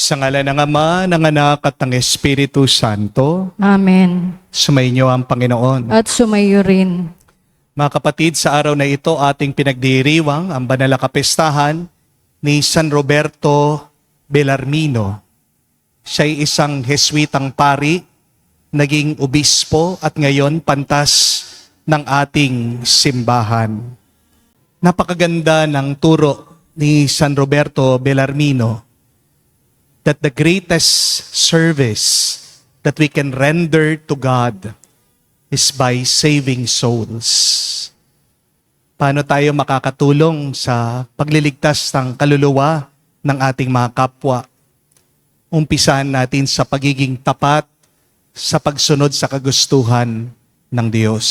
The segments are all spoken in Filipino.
Sa ngalan ng Ama, ng Anak at ng Espiritu Santo, Amen. sumainyo ang Panginoon. At sumayo rin. Mga kapatid, sa araw na ito ating pinagdiriwang ang banal na kapestahan ni San Roberto Bellarmino. Siya ay isang Jesuitang pari, naging obispo at ngayon pantas ng ating simbahan. Napakaganda ng turo ni San Roberto Bellarmino that the greatest service that we can render to God is by saving souls. Paano tayo makakatulong sa pagliligtas ng kaluluwa ng ating mga kapwa? Umpisahan natin sa pagiging tapat sa pagsunod sa kagustuhan ng Diyos.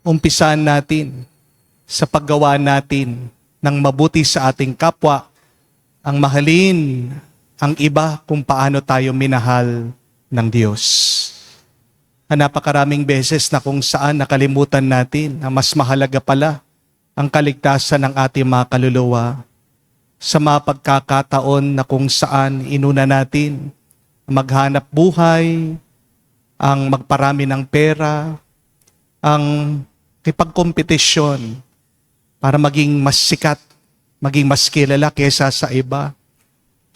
Umpisahan natin sa paggawa natin ng mabuti sa ating kapwa, ang mahalin ang iba kung paano tayo minahal ng Diyos. Napakaraming beses na kung saan nakalimutan natin na mas mahalaga pala ang kaligtasan ng ating mga kaluluwa sa mga pagkakataon na kung saan inuna natin maghanap buhay, ang magparami ng pera, ang kipagkompetisyon para maging mas sikat, maging mas kilala kesa sa iba.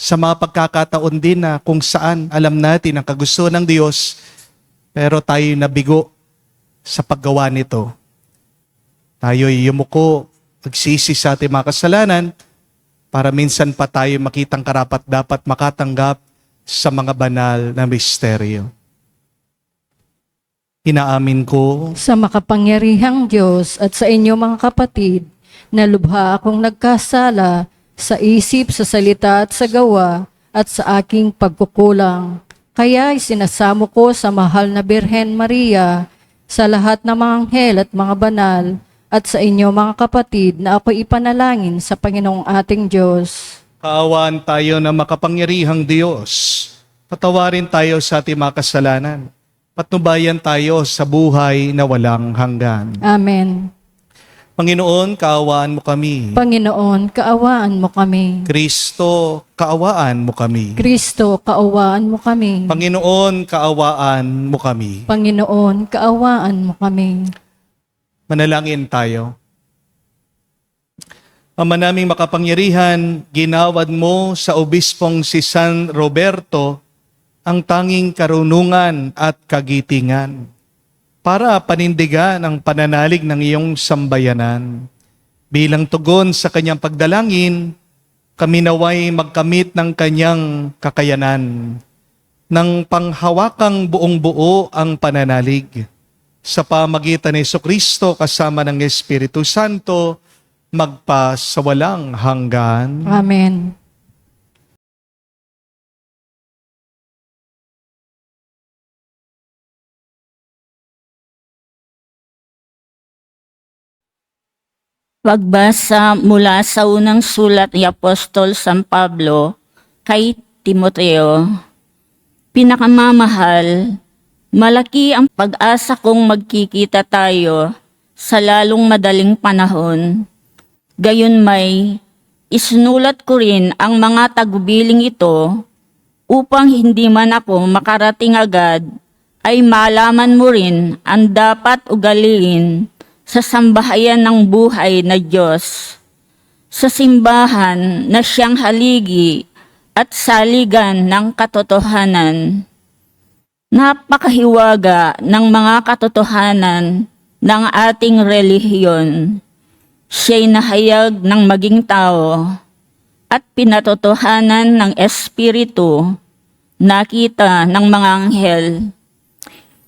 Sa mga pagkakataon din na kung saan alam natin ang kagustuhan ng Diyos, pero tayo nabigo sa paggawa nito. Tayo'y yumuko, magsisi sa ating mga kasalanan, para minsan pa tayo makitang karapat-dapat makatanggap sa mga banal na misteryo. Inaamin ko Sa makapangyarihang Diyos at sa inyo mga kapatid, na lubha akong nagkasala sa isip, sa salita at sa gawa at sa aking pagkukulang. Kaya isinasamo ko sa mahal na Birhen Maria, sa lahat ng mga anghel at mga banal, at sa inyo mga kapatid na ako'y ipanalangin sa Panginoong ating Diyos. kaawaan tayo ng makapangyarihang Diyos. Patawarin tayo sa ating mga kasalanan. Patnubayan tayo sa buhay na walang hanggan. Amen. Panginoon, kaawaan mo kami. Panginoon, kaawaan mo kami. Kristo, kaawaan mo kami. Kristo, kaawaan mo kami. Panginoon, kaawaan mo kami. Panginoon, kaawaan mo kami. Manalangin tayo. Ama naming makapangyarihan, ginawad mo sa obispong si San Roberto ang tanging karunungan at kagitingan para panindigan ang pananalig ng iyong sambayanan. Bilang tugon sa kanyang pagdalangin, kami naway magkamit ng kanyang kakayanan, ng panghawakang buong-buo ang pananalig. Sa pamagitan ni Jesucristo kasama ng Espiritu Santo, magpa sa walang hanggan. Amen. Pagbasa mula sa unang sulat ni Apostol San Pablo kay Timoteo. Pinakamamahal, malaki ang pag-asa kong magkikita tayo sa lalong madaling panahon. Gayunmay, isinulat ko rin ang mga tagubiling ito upang hindi man ako makarating agad ay malaman mo rin ang dapat ugaliin sa sambahayan ng buhay na Diyos, sa simbahan na siyang haligi at saligan ng katotohanan. Napakahiwaga ng mga katotohanan ng ating relihiyon. Siya'y nahayag ng maging tao at pinatotohanan ng Espiritu, nakita ng mga anghel.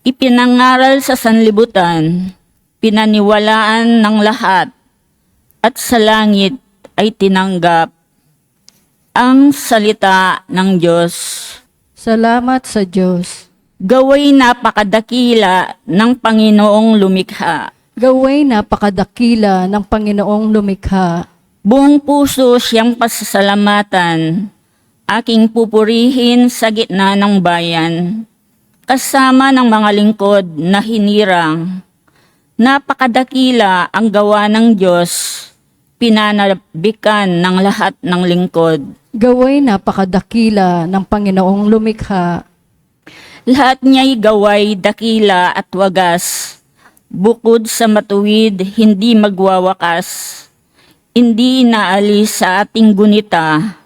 Ipinangaral sa sanlibutan, pinaniwalaan ng lahat, at sa langit ay tinanggap. Ang salita ng Diyos. Salamat sa Diyos. Gaway napakadakila ng Panginoong lumikha. Gaway napakadakila ng Panginoong lumikha. Buong puso siyang pasasalamatan, aking pupurihin sa gitna ng bayan, kasama ng mga lingkod na hinirang. Napakadakila ang gawa ng Diyos, pinanabikan ng lahat ng lingkod. Gaway napakadakila ng Panginoong lumikha. Lahat niya'y gaway dakila at wagas, bukod sa matuwid hindi magwawakas. Hindi inaalis sa ating gunita,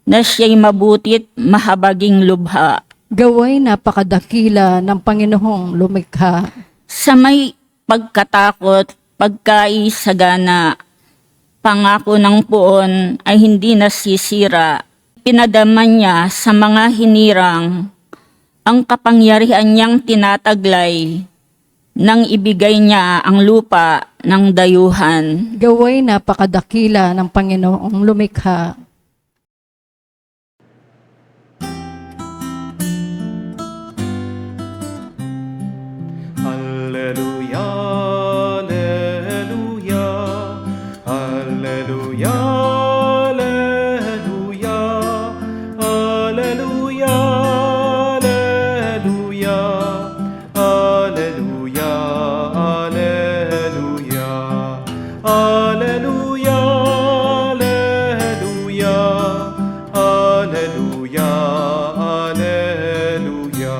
na siya'y mabutit mahabaging lubha. Gaway napakadakila ng Panginoong lumikha. Sa may pagkatakot, pagkaisagana, pangako ng puon ay hindi nasisira. Pinadama niya sa mga hinirang ang kapangyarihan niyang tinataglay nang ibigay niya ang lupa ng dayuhan. Gaway napakadakila ng Panginoong lumikha. Alleluia, alleluia, alleluia, alleluia, alleluia, alleluia, alleluia, alleluia, alleluia, alleluia, alleluia, alleluia.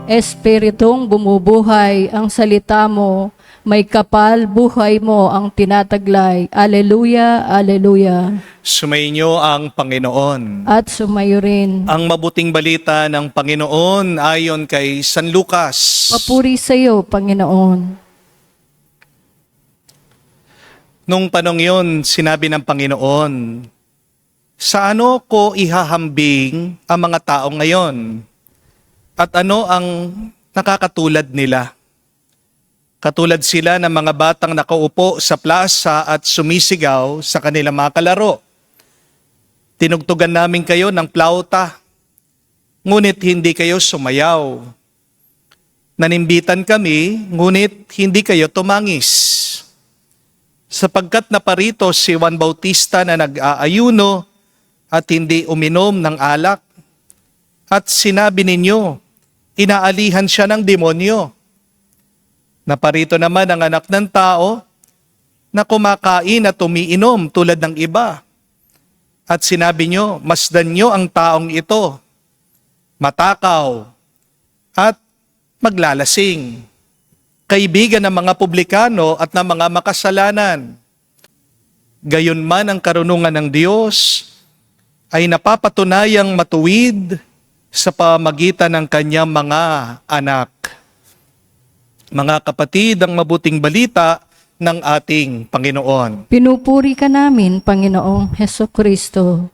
Espiritong bumubuhay ang salita mo, may kapal buhay mo ang tinataglay. Aleluya, aleluya. Sumainyo ang Panginoon. At sumayo rin. Ang mabuting balita ng Panginoon ayon kay San Lucas. Papuri sa iyo, Panginoon. Nung panong yun, sinabi ng Panginoon, sa ano ko ihahambing ang mga tao ngayon? At ano ang nakakatulad nila? Katulad sila ng mga batang nakaupo sa plaza at sumisigaw sa kanilang mga kalaro. Tinugtugan namin kayo ng plauta, ngunit hindi kayo sumayaw. Nanimbitan kami, ngunit hindi kayo tumangis. Sapagkat naparito si Juan Bautista na nag-aayuno at hindi uminom ng alak. At sinabi ninyo, inaalihan siya ng demonyo. Naparito naman ang anak ng tao na kumakain at umiinom tulad ng iba. At sinabi nyo, masdan nyo ang taong ito, matakaw at maglalasing, kaibigan ng mga publikano at ng mga makasalanan. Gayunman ang karunungan ng Diyos ay napapatunayang matuwid sa pamagitan ng kanyang mga anak. Mga kapatid, ang mabuting balita ng ating Panginoon. Pinupuri ka namin, Panginoong Heso Kristo.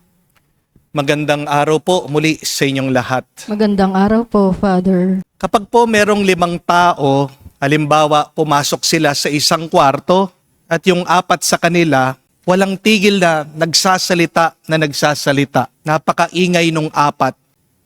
Magandang araw po muli sa inyong lahat. Magandang araw po, Father. Kapag po merong 5 tao, halimbawa pumasok sila sa isang kwarto at yung 4 sa kanila, walang tigil na nagsasalita. Napakaingay nung 4.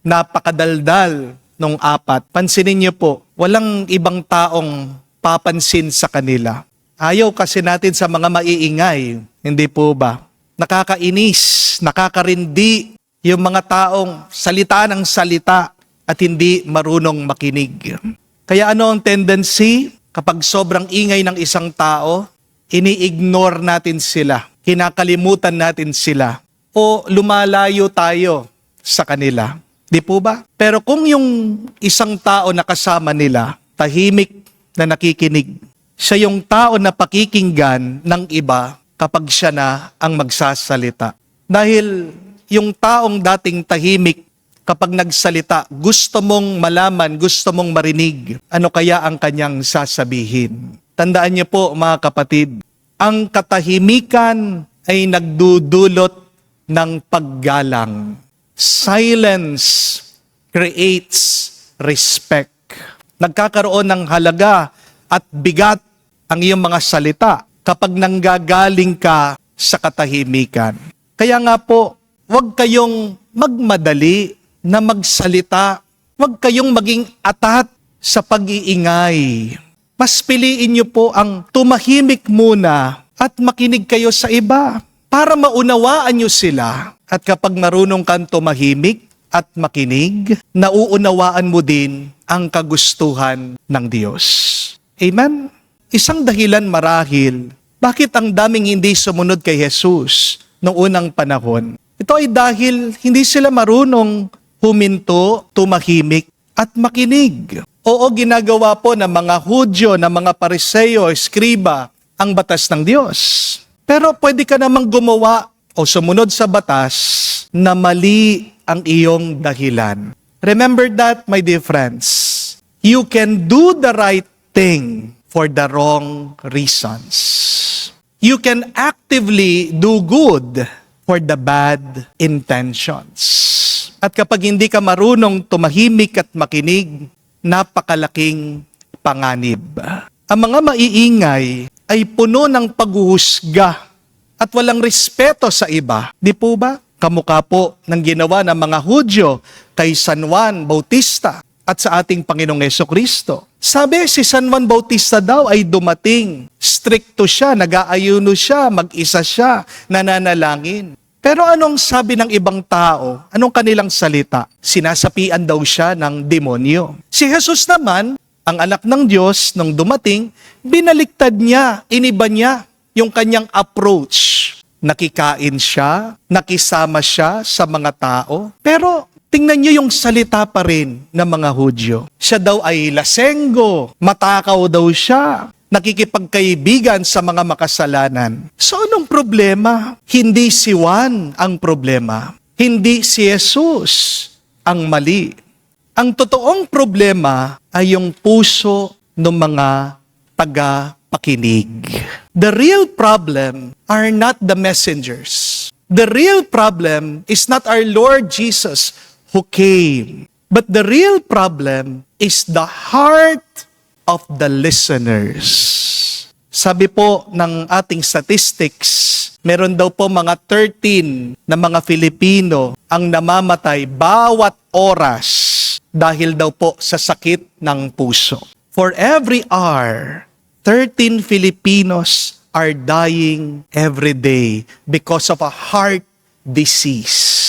Napakadaldal nung 4. Pansinin niyo po, walang ibang taong papansin sa kanila. Ayaw kasi natin sa mga maiingay, hindi po ba? Nakakainis, nakakarindi yung mga taong salita ng salita at hindi marunong makinig. Kaya ano ang tendency? Kapag sobrang ingay ng isang tao, ini-ignore natin sila, kinakalimutan natin sila, o lumalayo tayo sa kanila. Di po ba? Pero kung yung isang tao na kasama nila, tahimik na nakikinig, siya yung tao na pakikinggan ng iba kapag siya na ang magsasalita. Dahil yung taong dating tahimik, kapag nagsalita, gusto mong malaman, gusto mong marinig, ano kaya ang kanyang sasabihin. Tandaan niyo po mga kapatid, ang katahimikan ay nagdudulot ng paggalang. Silence creates respect. Nagkakaroon ng halaga at bigat ang iyong mga salita kapag nanggagaling ka sa katahimikan. Kaya nga po, huwag kayong magmadali na magsalita. Huwag kayong maging atat sa pag-iingay. Mas piliin niyo po ang tumahimik muna at makinig kayo sa iba para maunawaan niyo sila. At kapag marunong kang tumahimik at makinig, nauunawaan mo din ang kagustuhan ng Diyos. Amen? Isang dahilan marahil Bakit ang daming hindi sumunod kay Jesus noong unang panahon? Ito ay dahil hindi sila marunong huminto, tumahimik, at makinig. Oo, ginagawa po ng mga Hudyo, ng mga Pariseo, Eskriba, ang batas ng Diyos. Pero pwede ka namang gumawa o sumunod sa batas na mali ang iyong dahilan. Remember that, my dear friends. You can do the right thing for the wrong reasons. You can actively do good for the bad intentions. At kapag hindi ka marunong tumahimik at makinig, napakalaking panganib. Ang mga maiingay ay puno ng paghuhusga at walang respeto sa iba. Di po ba? Kamukha po ng ginawa ng mga Hudyo kay San Juan Bautista at sa ating Panginoong Jesucristo. Sabi, si San Juan Bautista daw ay dumating. Stricto siya, nag-aayuno siya, mag-isa siya, nananalangin. Pero anong sabi ng ibang tao? Anong kanilang salita? Sinasapian daw siya ng demonyo. Si Jesus naman, ang anak ng Diyos, nung dumating, binaliktad niya, iniba niya yung kanyang approach. Nakikain siya, nakisama siya sa mga tao. Pero tingnan niyo yung salita pa rin ng mga Hudyo. Siya daw ay lasenggo, matakaw daw siya, nakikipagkaibigan sa mga makasalanan. So anong problema? Hindi si Juan ang problema. Hindi si Jesus ang mali. Ang totoong problema ay yung puso ng mga taga-pakinig. The real problem are not the messengers. The real problem is not our Lord Jesus who came. But the real problem is the heart of the listeners. Sabi po ng ating statistics, meron daw po mga 13 na mga Filipino ang namamatay bawat oras dahil daw po sa sakit ng puso. For every hour, 13 Filipinos are dying every day because of a heart disease.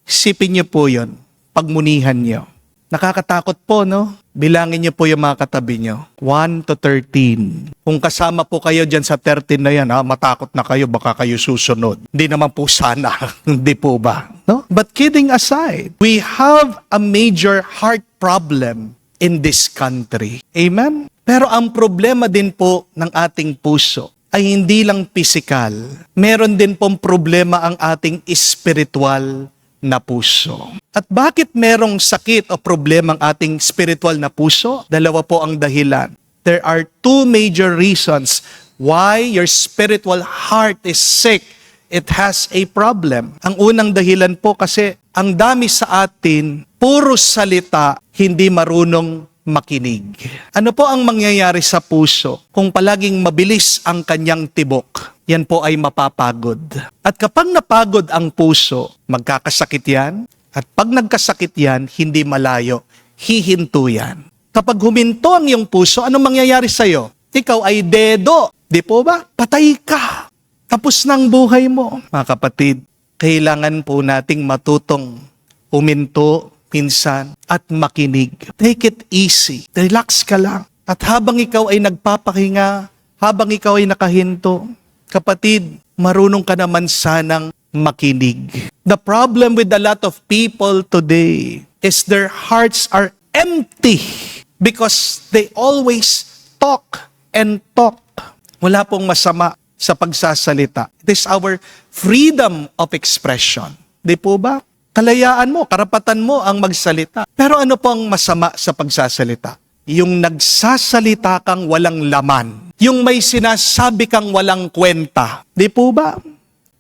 Isipin niyo po yun, pagmunihan niyo. Nakakatakot po, no? Bilangin niyo po yung mga katabi niyo. 1 to 13. Kung kasama po kayo dyan sa 13 na yan, matakot na kayo, baka kayo susunod. Hindi naman po sana. Hindi po ba? No? But kidding aside, we have a major heart problem in this country. Amen? Pero ang problema din po ng ating puso ay hindi lang pisikal. Meron din pong problema ang ating spiritual na puso. At bakit merong sakit o problema ang ating spiritual na puso? Dalawa po ang dahilan. There are two major reasons why your spiritual heart is sick. It has a problem. Ang unang dahilan po kasi ang dami sa atin, puro salita, hindi marunong makinig. Ano po ang mangyayari sa puso kung palaging mabilis ang kanyang tibok? Yan po ay mapapagod. At kapag napagod ang puso, magkakasakit yan. At pag nagkasakit yan, hindi malayo. Hihinto yan. Kapag huminto ang iyong puso, anong mangyayari sa'yo? Ikaw ay dedo. Di po ba? Patay ka. Tapos na ang buhay mo. Mga kapatid, kailangan po nating matutong huminto minsan at makinig. Take it easy. Relax ka lang. At habang ikaw ay nagpapahinga, habang ikaw ay nakahinto, kapatid, marunong ka naman sanang makinig. The problem with a lot of people today is their hearts are empty because they always talk and talk. Wala pong masama sa pagsasalita. It is our freedom of expression. Di po ba? Kalayaan mo, karapatan mo ang magsalita. Pero ano pong masama sa pagsasalita? Yung nagsasalita kang walang laman. Yung may sinasabi kang walang kwenta. Di po ba?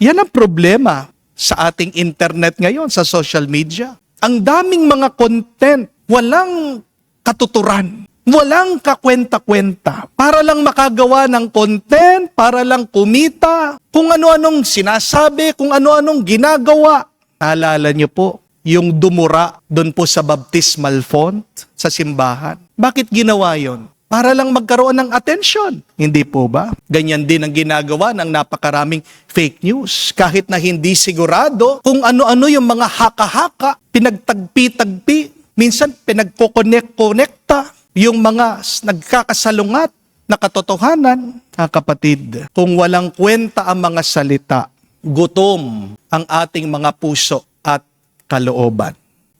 Yan ang problema sa ating internet ngayon, sa social media. Ang daming mga content, walang katuturan. Walang kakwenta-kwenta. Para lang makagawa ng content, para lang kumita, kung ano-anong sinasabi, kung ano-anong ginagawa. Naalala niyo po, yung dumura doon po sa baptismal font sa simbahan. Bakit ginawa yon? Para lang magkaroon ng atensyon. Hindi po ba? Ganyan din ang ginagawa ng napakaraming fake news. Kahit na hindi sigurado kung ano-ano yung mga haka-haka, pinagtagpi-tagpi, minsan pinagkokonek-konekta, yung mga nagkakasalungat, na katotohanan, mga kapatid. Kung walang kwenta ang mga salita, gutom ang ating mga puso at kalooban.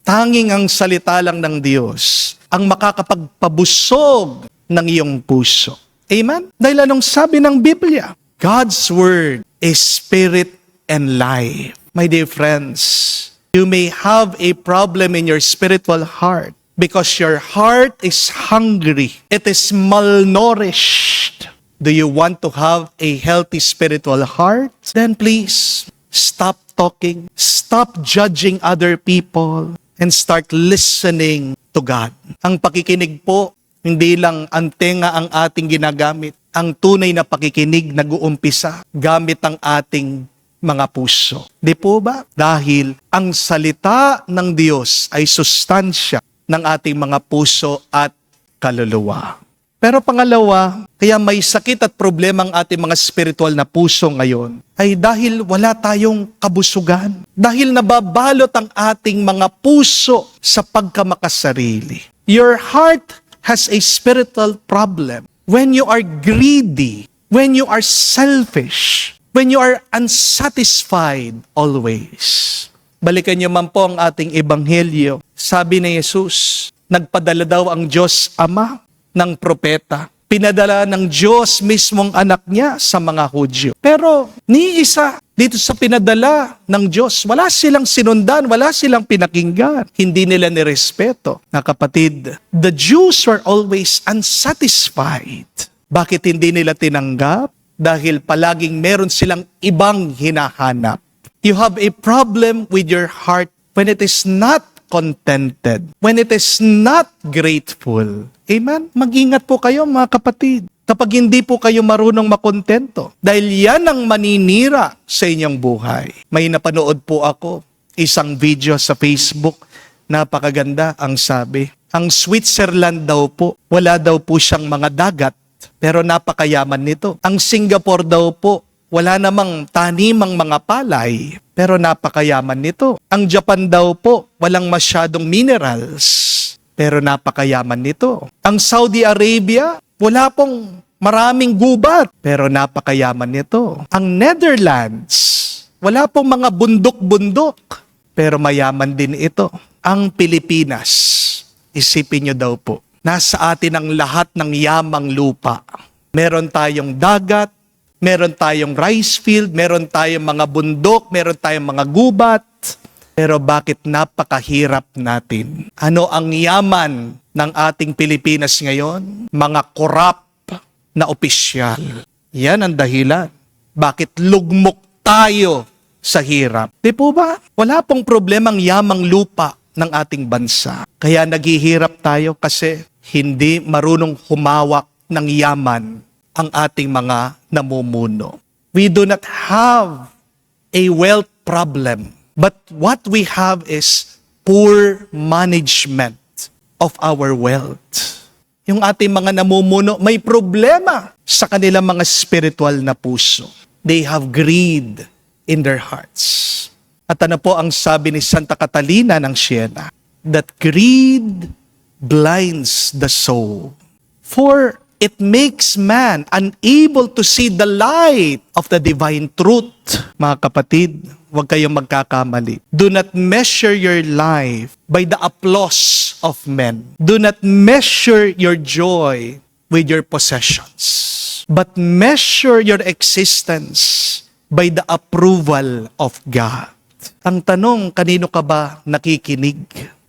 Tanging ang salita lang ng Diyos ang makakapagpabusog ng iyong puso. Amen? Dahil anong sabi ng Biblia? God's Word is spirit and life. My dear friends, you may have a problem in your spiritual heart because your heart is hungry. It is malnourished. Do you want to have a healthy spiritual heart? Then please, stop talking, stop judging other people, and start listening to God. Ang pakikinig po, hindi lang ang tenga ang ating ginagamit. Ang tunay na pakikinig nag-uumpisa gamit ang ating mga puso. Di po ba? Dahil ang salita ng Diyos ay sustansya ng ating mga puso at kaluluwa. Pero pangalawa, kaya may sakit at problema ang ating mga spiritual na puso ngayon ay dahil wala tayong kabusugan. Dahil nababalot ang ating mga puso sa pagkamakasarili. Your heart has a spiritual problem when you are greedy, when you are selfish, when you are unsatisfied always. Balikan niyo man po ang ating ebanghelyo. Sabi ni Jesus, nagpadala daw ang Diyos Ama ng propeta. Pinadala ng Diyos mismong anak niya sa mga Hudyo. Pero ni isa dito sa pinadala ng Diyos, wala silang sinundan, wala silang pinakinggan. Hindi nila nirespeto. Na kapatid, the Jews were always unsatisfied. Bakit hindi nila tinanggap? Dahil palaging meron silang ibang hinahanap. You have a problem with your heart when it is not contented, when it is not grateful. Amen? Mag-ingat po kayo mga kapatid. Kapag hindi po kayo marunong makontento. Dahil yan ang maninira sa inyong buhay. May napanood po ako, isang video sa Facebook, napakaganda ang sabi. Ang Switzerland daw po, wala daw po siyang mga dagat, pero napakayaman nito. Ang Singapore daw po, wala namang tanimang mga palay, pero napakayaman nito. Ang Japan daw po, walang masyadong minerals, pero napakayaman nito. Ang Saudi Arabia, wala pong maraming gubat, pero napakayaman nito. Ang Netherlands, wala pong mga bundok-bundok, pero mayaman din ito. Ang Pilipinas, isipin nyo daw po, nasa atin ang lahat ng yamang lupa. Meron tayong dagat, meron tayong rice field, meron tayong mga bundok, meron tayong mga gubat. Pero bakit napakahirap natin? Ano ang yaman ng ating Pilipinas ngayon? Mga korap na opisyal. Yan ang dahilan. Bakit lugmok tayo sa hirap? Di po ba? Wala pong problemang yamang lupa ng ating bansa. Kaya naghihirap tayo kasi hindi marunong humawak ng yaman ang ating mga namumuno. We do not have a wealth problem, but what we have is poor management of our wealth. Yung ating mga namumuno may problema sa kanilang mga spiritual na puso. They have greed in their hearts. At ano po ang sabi ni Santa Catalina ng Siena? That greed blinds the soul. For it makes man unable to see the light of the divine truth. Mga kapatid, huwag kayong magkakamali. Do not measure your life by the applause of men. Do not measure your joy with your possessions. But measure your existence by the approval of God. Ang tanong, kanino ka ba nakikinig?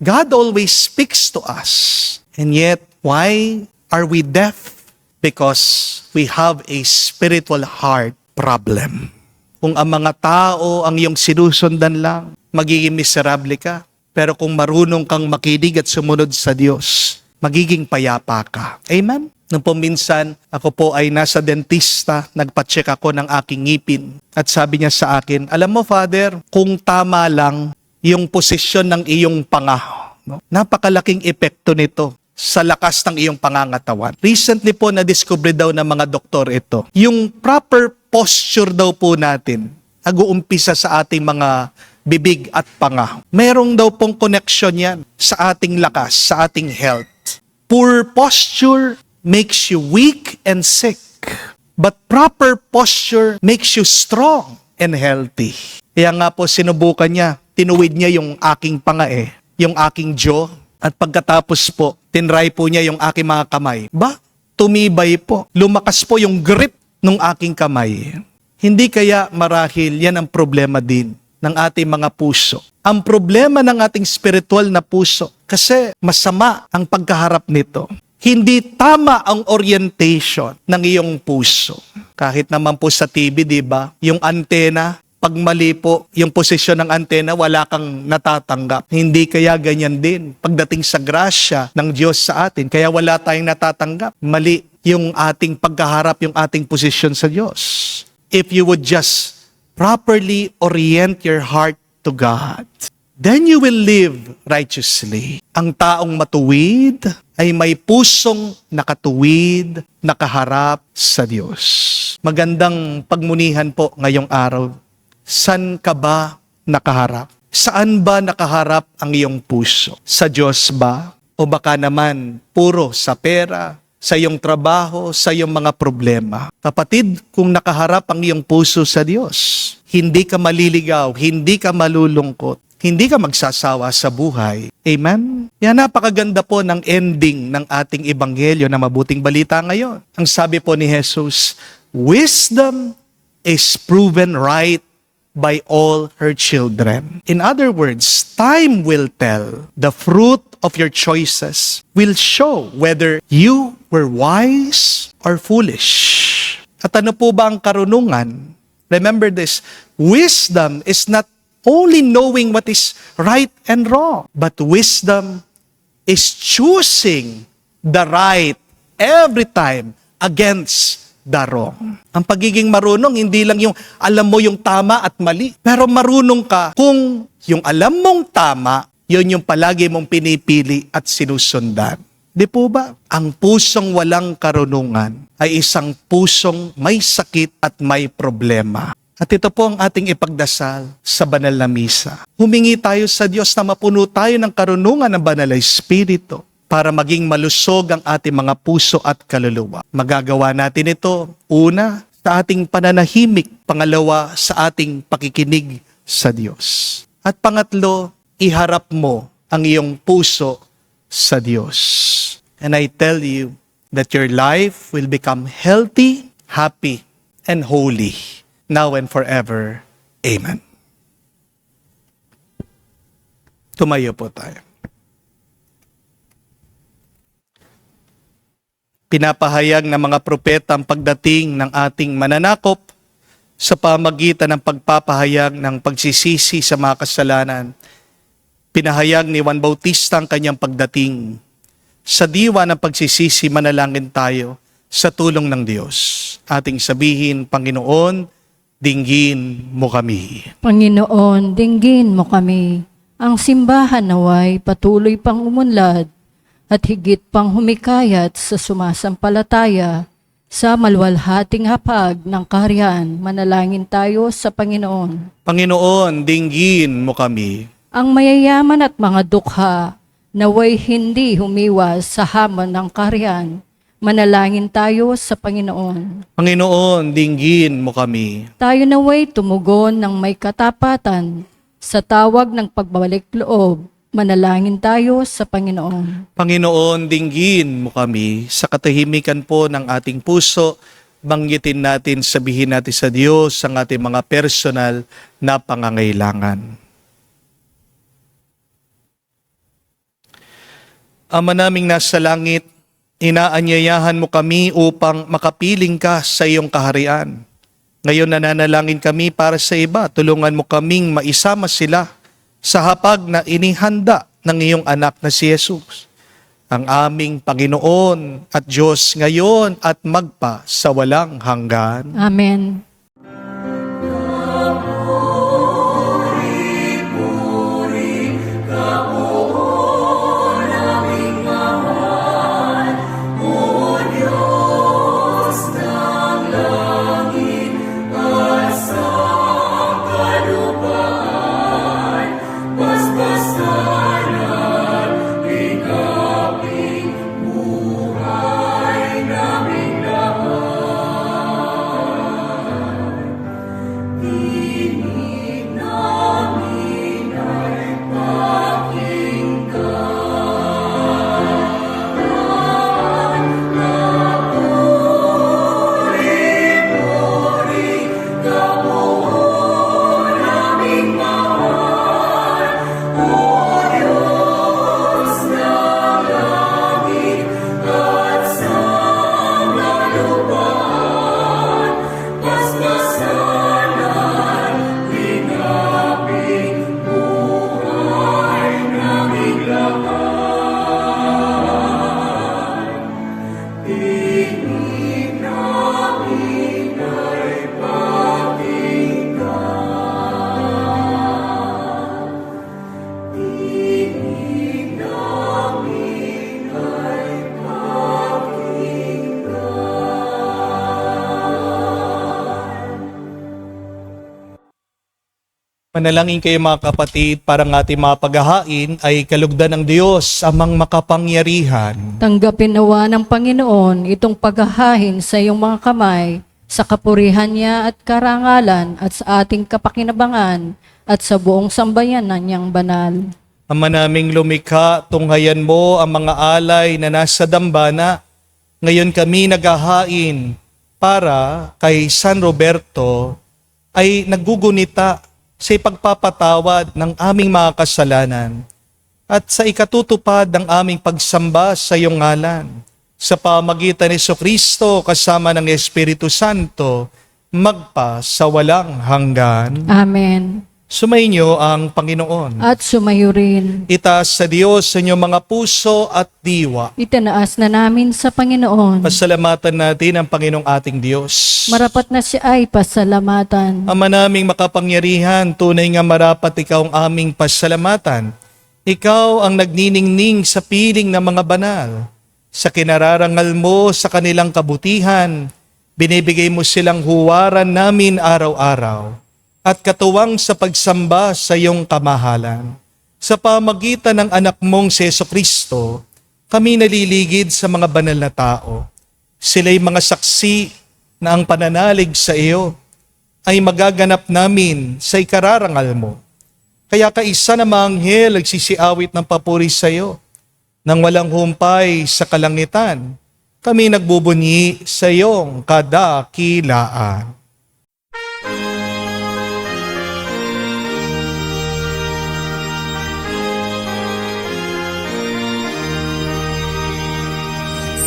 God always speaks to us. And yet, why are we deaf? Because we have a spiritual heart problem. Kung ang mga tao ang iyong sinusundan lang, magiging miserable ka. Pero kung marunong kang makinig at sumunod sa Diyos, magiging payapa ka. Amen? Nung minsan, ako po ay nasa dentista, nagpa-check ako ng aking ngipin. At sabi niya sa akin, alam mo Father, kung tama lang yung posisyon ng iyong panga, no? Napakalaking epekto nito sa lakas ng iyong pangangatawan. Recently po na-discover daw ng mga doktor ito. Yung proper posture daw po natin, nag-uumpisa sa ating mga bibig at panga. Merong daw pong connection yan sa ating lakas, sa ating health. Poor posture makes you weak and sick. But proper posture makes you strong and healthy. Kaya nga po sinubukan niya, tinuwid niya yung aking pangae, yung aking jaw, at pagkatapos po, tinry po niya yung aking mga kamay. Tumibay po. Lumakas po yung grip ng aking kamay. Hindi kaya marahil yan ang problema din ng ating mga puso. Ang problema ng ating spiritual na puso, kasi masama ang pagkaharap nito. Hindi tama ang orientation ng iyong puso. Kahit naman po sa TV, di ba? Yung antena, pag mali po yung posisyon ng antena, wala kang natatanggap. Hindi kaya ganyan din pagdating sa grasya ng Diyos sa atin. Kaya wala tayong natatanggap. Mali yung ating pagkaharap, yung ating posisyon sa Diyos. If you would just properly orient your heart to God, then you will live righteously. Ang taong matuwid ay may pusong nakatuwid, nakaharap sa Diyos. Magandang pagmunihan po ngayong araw. San ka ba nakaharap? Saan ba nakaharap ang iyong puso? Sa Diyos ba? O baka naman puro sa pera, sa iyong trabaho, sa iyong mga problema? Kapatid, kung nakaharap ang iyong puso sa Diyos, hindi ka maliligaw, hindi ka malulungkot, hindi ka magsasawa sa buhay. Amen? Yan, napakaganda po ng ending ng ating ebanghelyo na mabuting balita ngayon. Ang sabi po ni Jesus, wisdom is proven right by all her children. In other words, time will tell. The fruit of your choices will show whether you were wise or foolish. At ano po ba ang karunungan? Remember this, wisdom is not only knowing what is right and wrong, but wisdom is choosing the right every time against the wrong. Ang pagiging marunong, hindi lang yung alam mo yung tama at mali, pero marunong ka kung yung alam mong tama, yun yung palagi mong pinipili at sinusundan. Di po ba? Ang pusong walang karunungan ay isang pusong may sakit at may problema. At ito po ang ating ipagdasal sa banal na misa. Humingi tayo sa Diyos na mapuno tayo ng karunungan ng banal na Espiritu para maging malusog ang ating mga puso at kaluluwa. Magagawa natin ito, una, sa ating pananahimik, pangalawa, sa ating pakikinig sa Diyos. At pangatlo, iharap mo ang iyong puso sa Diyos. And I tell you that your life will become healthy, happy, and holy, now and forever. Amen. Tumayo po tayo. Pinapahayag ng mga propeta ang pagdating ng ating mananakop sa pamagitan ng pagpapahayag ng pagsisisi sa mga kasalanan. Pinahayag ni Juan Bautista ang kanyang pagdating. Sa diwa ng pagsisisi, manalangin tayo sa tulong ng Diyos. Ating sabihin, Panginoon, dinggin mo kami. Panginoon, dinggin mo kami. Ang simbahan naway patuloy pang umunlad at higit pang humikayat sa sumasampalataya sa maluwalhating hapag ng kaharian. Manalangin tayo sa Panginoon. Panginoon, dinggin mo kami. Ang mayayaman at mga dukha naway hindi humiwas sa hamon ng kaharian. Manalangin tayo sa Panginoon. Panginoon, dinggin mo kami. Tayo naway tumugon ng may katapatan sa tawag ng pagbabalik loob. Manalangin tayo sa Panginoon. Panginoon, dinggin mo kami. Sa katahimikan po ng ating puso, banggitin natin, sabihin natin sa Diyos ang ating mga personal na pangangailangan. Ama naming nasa langit, inaanyayahan mo kami upang makapiling ka sa iyong kaharian. Ngayon nananalangin kami para sa iba. Tulungan mo kaming maisama sila sa hapag na inihanda ng iyong anak na si Jesus, ang aming Panginoon at Diyos ngayon at magpa sa walang hanggan. Amen. Manalangin kayo mga kapatid para ng ating mga paghahain ay kalugdan ng Diyos amang makapangyarihan. Tanggapin nawa ng Panginoon itong paghahain sa iyong mga kamay, sa kapurihan niya at karangalan at sa ating kapakinabangan at sa buong sambayanan niyang banal. Ama naming lumikha, tunghayan mo ang mga alay na nasa dambana. Ngayon kami naghahain para kay San Roberto ay naggugunita sa ipagpapatawad ng aming mga kasalanan at sa ikatutupad ng aming pagsamba sa iyong ngalan. Sa pamagitan ni Jesucristo kasama ng Espiritu Santo, magpa sa walang hanggan. Amen. Sumainyo ang Panginoon. At sumayo rin. Itaas sa Diyos sa inyong mga puso at diwa. Itinaas na namin sa Panginoon. Pasalamatan natin ang Panginoong ating Diyos. Marapat na siya ay pasalamatan. Ama naming makapangyarihan, tunay nga marapat ikaw ang aming pasalamatan. Ikaw ang nagniningning sa piling ng mga banal. Sa kinararangal mo sa kanilang kabutihan, binibigay mo silang huwaran namin araw-araw at katuwang sa pagsamba sa iyong kamahalan. Sa pamagitan ng anak mong si Jesucristo, kami naliligid sa mga banal na tao. Sila'y mga saksi na ang pananalig sa iyo ay magaganap namin sa ikararangal mo. Kaya kaisa na mga anghel nagsisiawit ng papuri sa iyo. Nang walang humpay sa kalangitan, kami nagbubunyi sa iyong kadakilaan.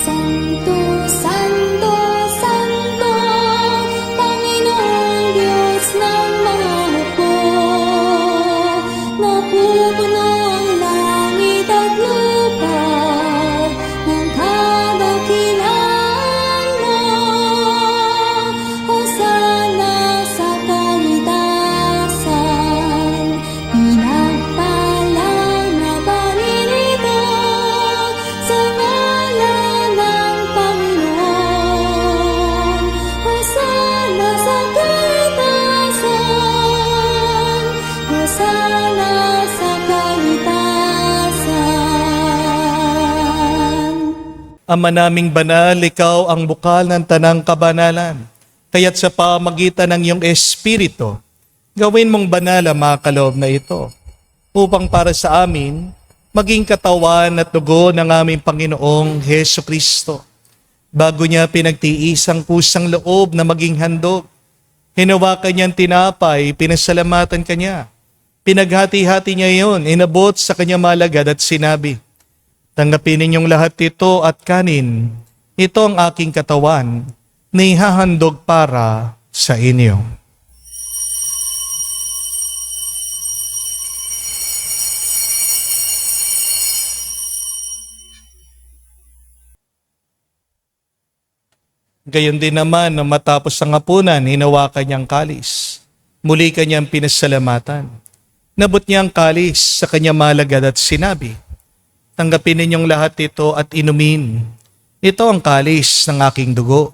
Santo, Santo, Santo, Panginoong Diyos ng mga hukbo. Napupuno ang langit at lupa ng kadakilaan mo. Hosana sa kaitasan, pinagpalang na paninito sa ngalan ng Panginoon. Hosana sa kaitasan, Hosana sa kaitasan. Ama naming banal, ikaw ang bukal ng tanang kabanalan. Kaya't sa pamagitan ng iyong Espiritu, gawin mong banal ang mga kaloob na ito, upang para sa amin, maging katawan at dugo ng aming Panginoong Hesu Kristo. Bago niya pinagtiis ang kusang loob na maging handog, hinawakan niyang tinapay, pinasalamatan kanya. Pinaghati-hati niya iyon, inabot sa kanya malagad at sinabi, "Tanggapin ninyong lahat ito at kanin. Ito ang aking katawan na ihahandog para sa inyo." Gayon din naman na matapos ang hapunan, hinawakan niyang kalis. Muli kanyang pinasalamatan. Nabot niya ang kalis sa kanya malagad at sinabi, "Tanggapin ninyong lahat ito at inumin. Ito ang kalis ng aking dugo,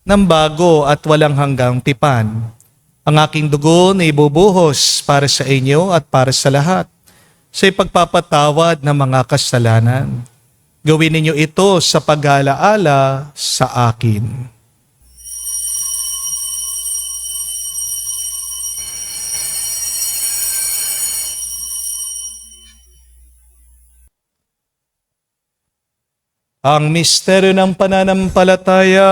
ng bago at walang hanggang tipan. Ang aking dugo na ibubuhos para sa inyo at para sa lahat, sa ipagpapatawad ng mga kasalanan. Gawin ninyo ito sa pag-alaala sa akin." Ang misteryo ng pananampalataya.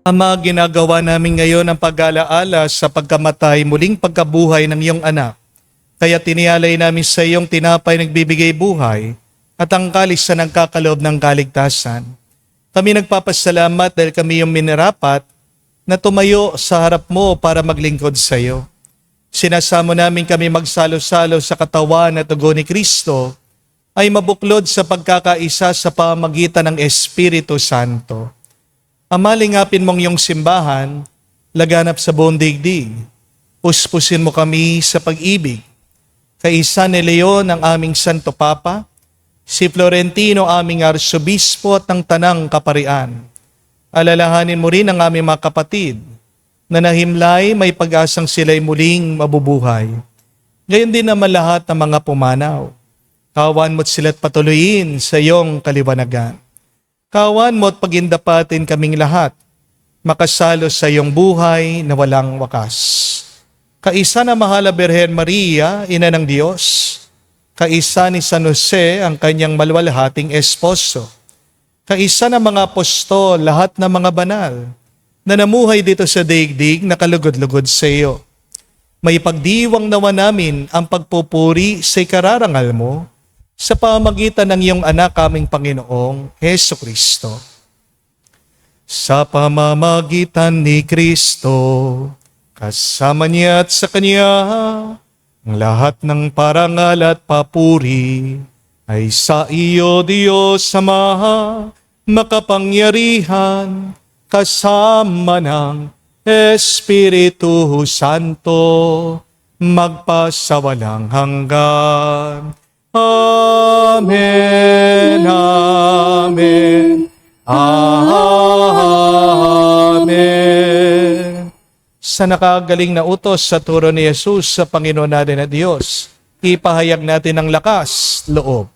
Ama, ginagawa namin ngayon ang pag-alaala sa pagkamatay, muling pagkabuhay ng iyong anak. Kaya tinialay namin sa iyong tinapay nagbibigay buhay at ang kalis na nagkakaloob ng kaligtasan. Kami nagpapasalamat dahil kami yung minarapat na tumayo sa harap mo para maglingkod sa iyo. Sinasamo namin kami magsalo-salo sa katawan at dugo ni Kristo ay mabuklod sa pagkakaisa sa pamamagitan ng Espiritu Santo. Amalingapin mong iyong simbahan, laganap sa buong digdig. Puspusin mo kami sa pag-ibig. Kaisa ni Leon ang aming Santo Papa, si Florentino aming Arsobispo at ng Tanang Kaparian. Alalahanin mo rin ang aming mga kapatid na nahimlay may pag-asang sila'y muling mabubuhay. Gayon din naman lahat ng mga pumanaw. Kawan mo't sila't patuloyin sa iyong kaliwanagan. Kawan mo't pagindapatin kaming lahat, makasalo sa iyong buhay na walang wakas. Kaisa na mahal na Birhen Maria, Ina ng Diyos, kaisa ni San Jose ang kanyang maluwalhating esposo, kaisa na mga apostol, lahat ng mga banal, na namuhay dito sa daigdig na kalugod-lugod sa iyo. May pagdiwang nawa namin ang pagpupuri sa ikararangal mo sa pamamagitan ng iyong anak aming Panginoong Heso Kristo. Sa pamamagitan ni Kristo, kasama niya at sa Kanya, ang lahat ng parangal at papuri ay sa iyo, Diyos Ama, makapangyarihan, kasama ng Espiritu Santo, magpasawalang hanggan. Amen, Amen, Amen. Sa nakagaling na utos sa turo ni Jesus sa Panginoon natin na Diyos, ipahayag natin ang lakas, loob.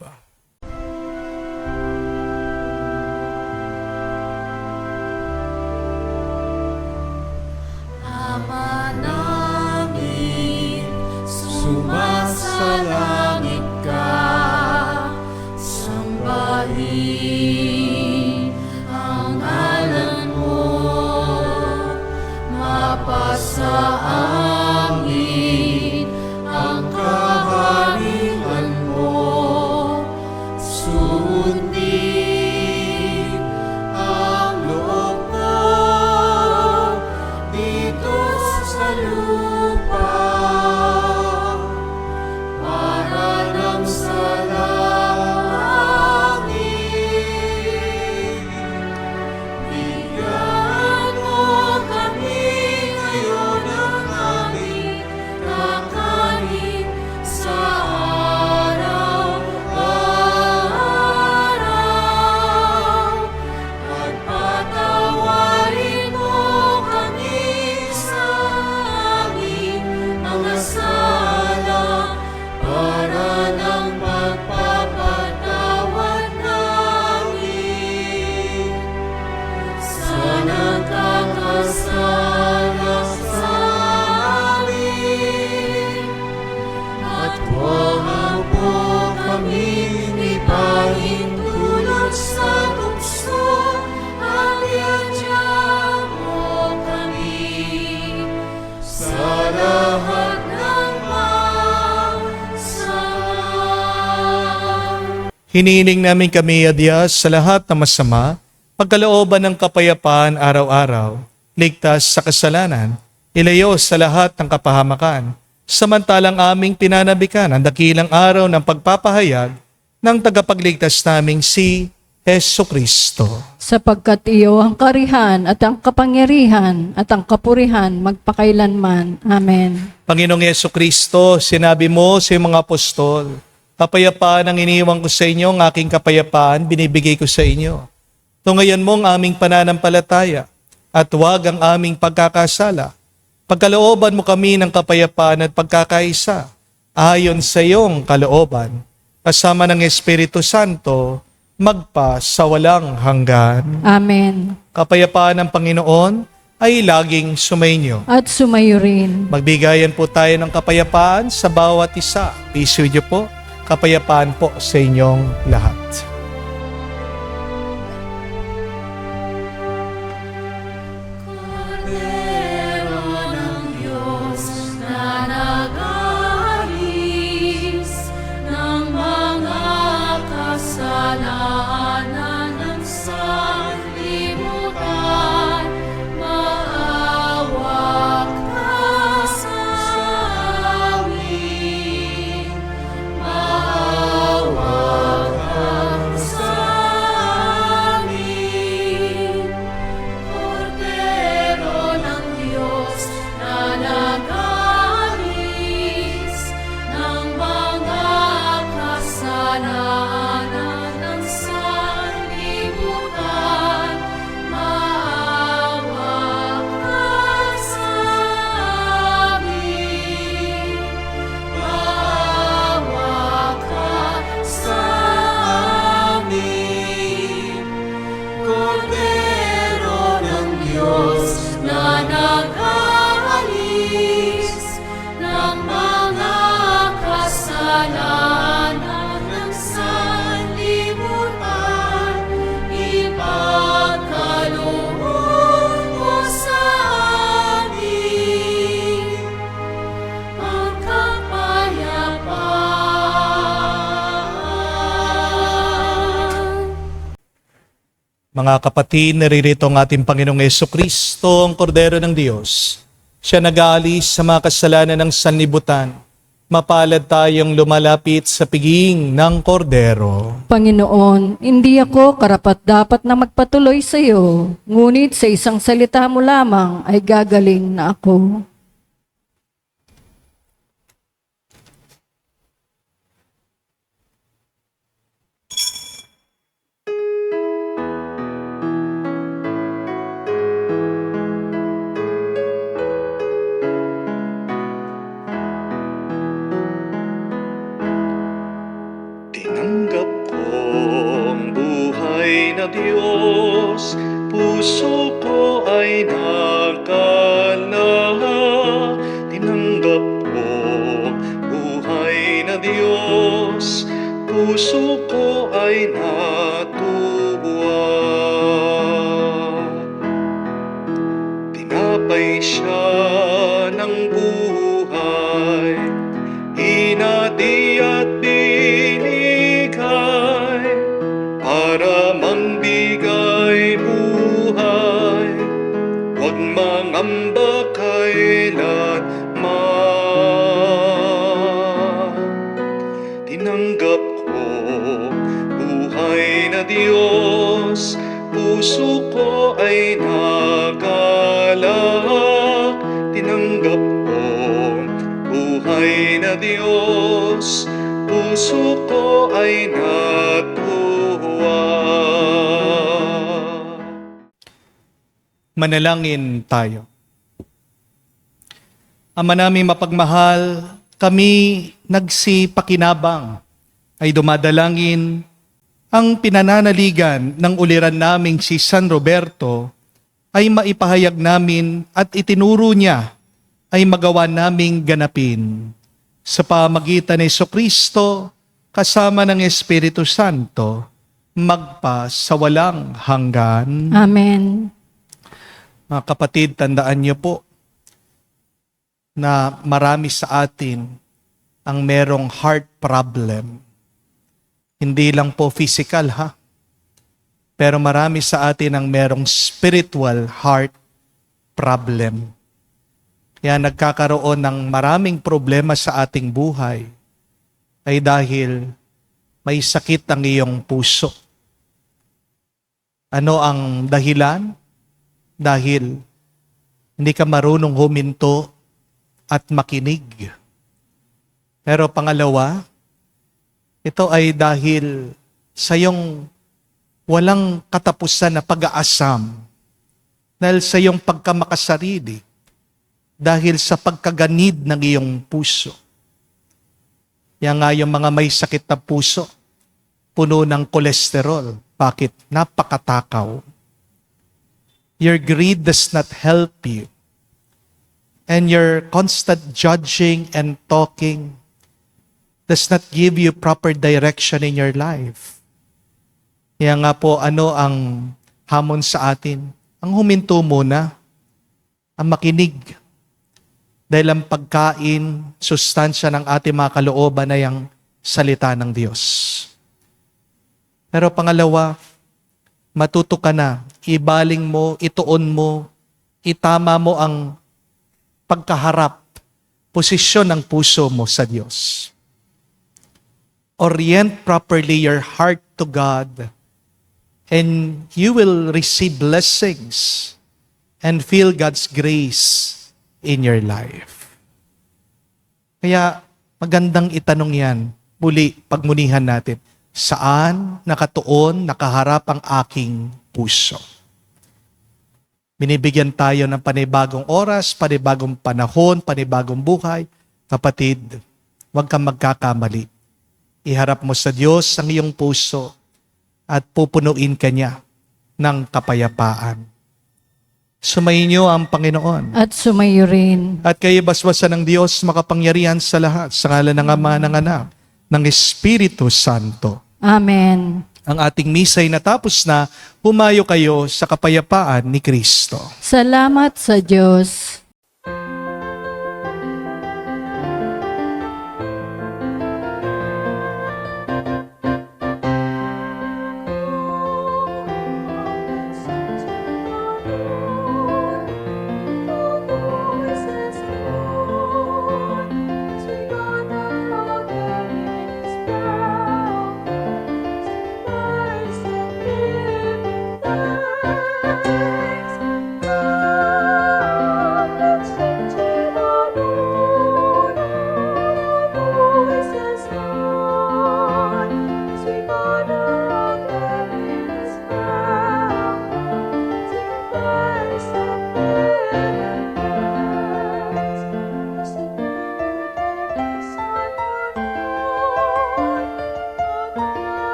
Ama namin, sumasalangit ka, sambahin ang ngalan mo, mapasa amin ang kaharian mo, sundin ang loob mo dito sa lupa para nang sa langit. Bigyan mo kami ngayon ng aming kakanin sa araw-araw at patawarin mo kami sa aming mga sala para ng pagpapatawad namin sa nagkakasala sa amin. At huwag mo kami ipahintulot sa tukso, at iadya mo kami sa lahat ng masama. Hinihiling namin kami, Adyas, sa lahat ng masama, pagkalooban ng kapayapaan araw-araw, ligtas sa kasalanan, ilayo sa lahat ng kapahamakan, samantalang aming pinanabikan ang dakilang araw ng pagpapahayag ng tagapagligtas naming si Heso Kristo. Sapagkat iyo ang karihan at ang kapangyarihan at ang kapurihan magpakailanman. Amen. Panginoong Heso Kristo, sinabi mo sa iyong mga apostol, kapayapaan ang iniwan ko sa inyo, ang aking kapayapaan binibigay ko sa inyo. Tungayan mo ang aming pananampalataya at huwag ang aming pagkakasala. Pagkalooban mo kami ng kapayapaan at pagkakaisa ayon sa iyong kalooban, kasama ng Espiritu Santo, magpa sa walang hanggan. Amen. Kapayapaan ng Panginoon ay laging sumainyo. At sumayo rin. Magbigayan po tayo ng kapayapaan sa bawat isa. Peace with you po. Kapayapaan po sa inyong lahat. Kordero ng Diyos na nag-aari Mga kapatid, naririto ang ating Panginoong Jesucristo, ang Kordero ng Diyos. Siya nag-aalis sa mga kasalanan ng sanlibutan. Mapalad tayong lumalapit sa piging ng Kordero. Panginoon, hindi ako karapat-dapat na magpatuloy sa iyo, ngunit sa isang salita mo lamang ay gagaling na ako. Tinanggap ko ang buhay na Diyos, puso ko ay nakalahak. Tinanggap ko ang buhay na Diyos, puso ko ay natuwa. Tinapay siya ng buhay, hinati at binigay para mangbigay buhay. Huwag mangamba kailanman. Tinanggap ko buhay na Diyos, puso ko ay nagalak. Tinanggap ko buhay na Diyos, puso ko ay natuwa. Manalangin tayo. Ama namin mapagmahal, kami nagsipakinabang ay dumadalangin ang pinananaligan ng uliran naming si San Roberto ay maipahayag namin at itinuro niya ay magawa naming ganapin. Sa pamagitan ni Jesucristo, kasama ng Espiritu Santo, magpa sa walang hanggan. Amen. Mga kapatid, tandaan niyo po na marami sa atin ang merong heart problem. Hindi lang po physical ha, pero marami sa atin ang merong spiritual heart problem. Kaya nagkakaroon ng maraming problema sa ating buhay ay dahil may sakit ang iyong puso. Ano ang dahilan? Dahil hindi ka marunong huminto at makinig. Pero pangalawa, ito ay dahil sa iyong walang katapusan na pag-aasam, dahil sa iyong pagkamakasarili, dahil sa pagkaganid ng iyong puso. Yan nga yung mga may sakit na puso, puno ng kolesterol. Bakit? Napakatakaw. Your greed does not help you. And your constant judging and talking does not give you proper direction in your life. Kaya nga po, ano ang hamon sa atin? Ang huminto muna, ang makinig. Dahil ang pagkain, sustansya ng ating mga kalooban ay ang salita ng Diyos. Pero pangalawa, matuto ka na, ibaling mo, ituon mo, itama mo ang pagkaharap, posisyon ng puso mo sa Diyos. Orient properly your heart to God and you will receive blessings and feel God's grace in your life. Kaya magandang itanong yan, muli pagmunihan natin, saan nakatuon, nakaharap ang aking puso? Binibigyan tayo ng panibagong oras, panibagong panahon, panibagong buhay. Kapatid, huwag kang magkakamali. Iharap mo sa Diyos ang iyong puso at pupunuin ka niya ng kapayapaan. Sumayin ang Panginoon. At sumayo rin. At kayo basbasan ng Diyos makapangyarihan sa lahat, sa ngalan ng Ama, ng Anak, ng Espiritu Santo. Amen. Ang ating misa'y natapos na, humayo kayo sa kapayapaan ni Kristo. Salamat sa Diyos.